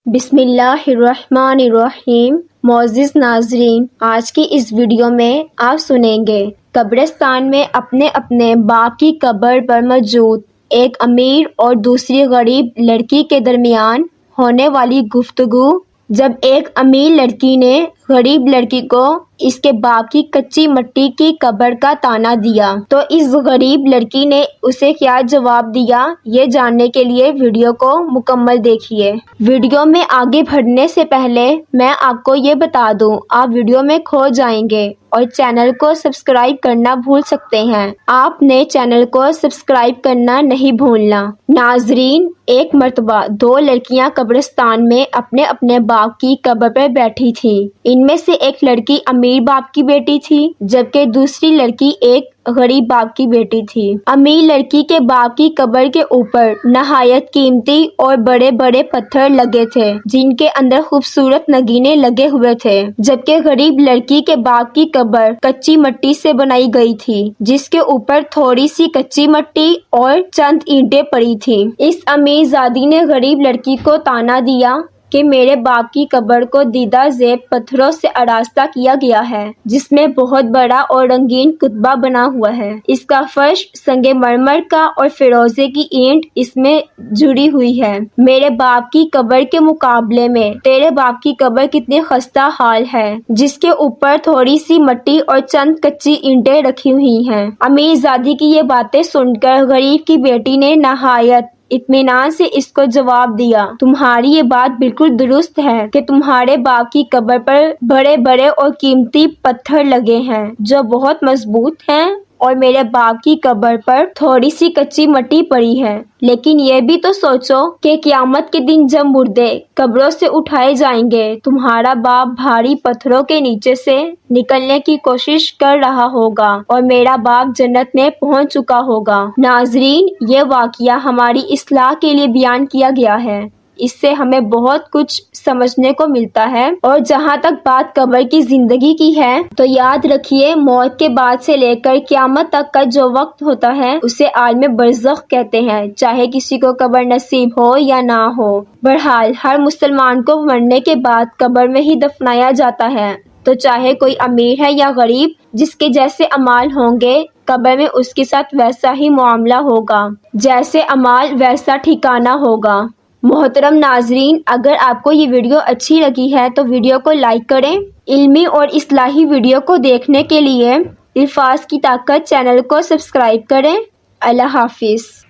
بسم اللہ الرحمن الرحیم۔ معزز ناظرین، آج کی اس ویڈیو میں آپ سنیں گے قبرستان میں اپنے اپنے باپ کی قبر پر موجود ایک امیر اور دوسری غریب لڑکی کے درمیان ہونے والی گفتگو۔ جب ایک امیر لڑکی نے غریب لڑکی کو اس کے باپ کی کچی مٹی کی قبر کا طعنہ دیا تو اس غریب لڑکی نے اسے کیا جواب دیا، یہ جاننے کے لیے ویڈیو کو مکمل دیکھیے۔ ویڈیو میں آگے بڑھنے سے پہلے میں آپ کو یہ بتا دوں، آپ ویڈیو میں کھو جائیں گے اور چینل کو سبسکرائب کرنا بھول سکتے ہیں۔ آپ نے چینل کو سبسکرائب کرنا نہیں بھولنا۔ ناظرین، ایک مرتبہ دو لڑکیاں قبرستان میں اپنے اپنے باپ کی قبر پر بیٹھی تھیں۔ ان میں سے ایک لڑکی امیر باپ کی بیٹی تھی جبکہ دوسری لڑکی ایک غریب باپ کی بیٹی تھی۔ امیر لڑکی کے باپ کی قبر کے اوپر نہایت قیمتی اور بڑے بڑے پتھر لگے تھے جن کے اندر خوبصورت نگینے لگے ہوئے تھے، جبکہ غریب لڑکی کے باپ کی قبر کچی مٹی سے بنائی گئی تھی جس کے اوپر تھوڑی سی کچی مٹی اور چند اینٹیں پڑی تھیں۔ اس امیر زادی نے غریب لڑکی کو طعنہ دیا کہ میرے باپ کی قبر کو دیدہ زیب پتھروں سے آراستہ کیا گیا ہے جس میں بہت بڑا اور رنگین کتبہ بنا ہوا ہے۔ اس کا فرش سنگ مرمر کا اور فیروزے کی اینٹ اس میں جڑی ہوئی ہے۔ میرے باپ کی قبر کے مقابلے میں تیرے باپ کی قبر کتنی خستہ حال ہے جس کے اوپر تھوڑی سی مٹی اور چند کچی اینٹیں رکھی ہوئی ہیں۔ امیر زادی کی یہ باتیں سن کر غریب کی بیٹی نے نہایت اطمینان سے اس کو جواب دیا، تمہاری یہ بات بالکل درست ہے کہ تمہارے باپ کی قبر پر بڑے بڑے اور قیمتی پتھر لگے ہیں جو بہت مضبوط ہیں اور میرے باپ کی قبر پر تھوڑی سی کچی مٹی پڑی ہے، لیکن یہ بھی تو سوچو کہ قیامت کے دن جب مردے قبروں سے اٹھائے جائیں گے تمہارا باپ بھاری پتھروں کے نیچے سے نکلنے کی کوشش کر رہا ہوگا اور میرا باپ جنت میں پہنچ چکا ہوگا۔ ناظرین، یہ واقعہ ہماری اصلاح کے لیے بیان کیا گیا ہے۔ اس سے ہمیں بہت کچھ سمجھنے کو ملتا ہے، اور جہاں تک بات قبر کی زندگی کی ہے تو یاد رکھیے موت کے بعد سے لے کر قیامت تک کا جو وقت ہوتا ہے اسے عالم برزخ کہتے ہیں، چاہے کسی کو قبر نصیب ہو یا نہ ہو۔ بہرحال ہر مسلمان کو مرنے کے بعد قبر میں ہی دفنایا جاتا ہے، تو چاہے کوئی امیر ہے یا غریب، جس کے جیسے اعمال ہوں گے قبر میں اس کے ساتھ ویسا ہی معاملہ ہوگا، جیسے اعمال ویسا ٹھکانہ ہوگا۔ محترم ناظرین، اگر آپ کو یہ ویڈیو اچھی لگی ہے تو ویڈیو کو لائک کریں۔ علمی اور اصلاحی ویڈیو کو دیکھنے کے لیے الفاظ کی طاقت چینل کو سبسکرائب کریں۔ اللہ حافظ۔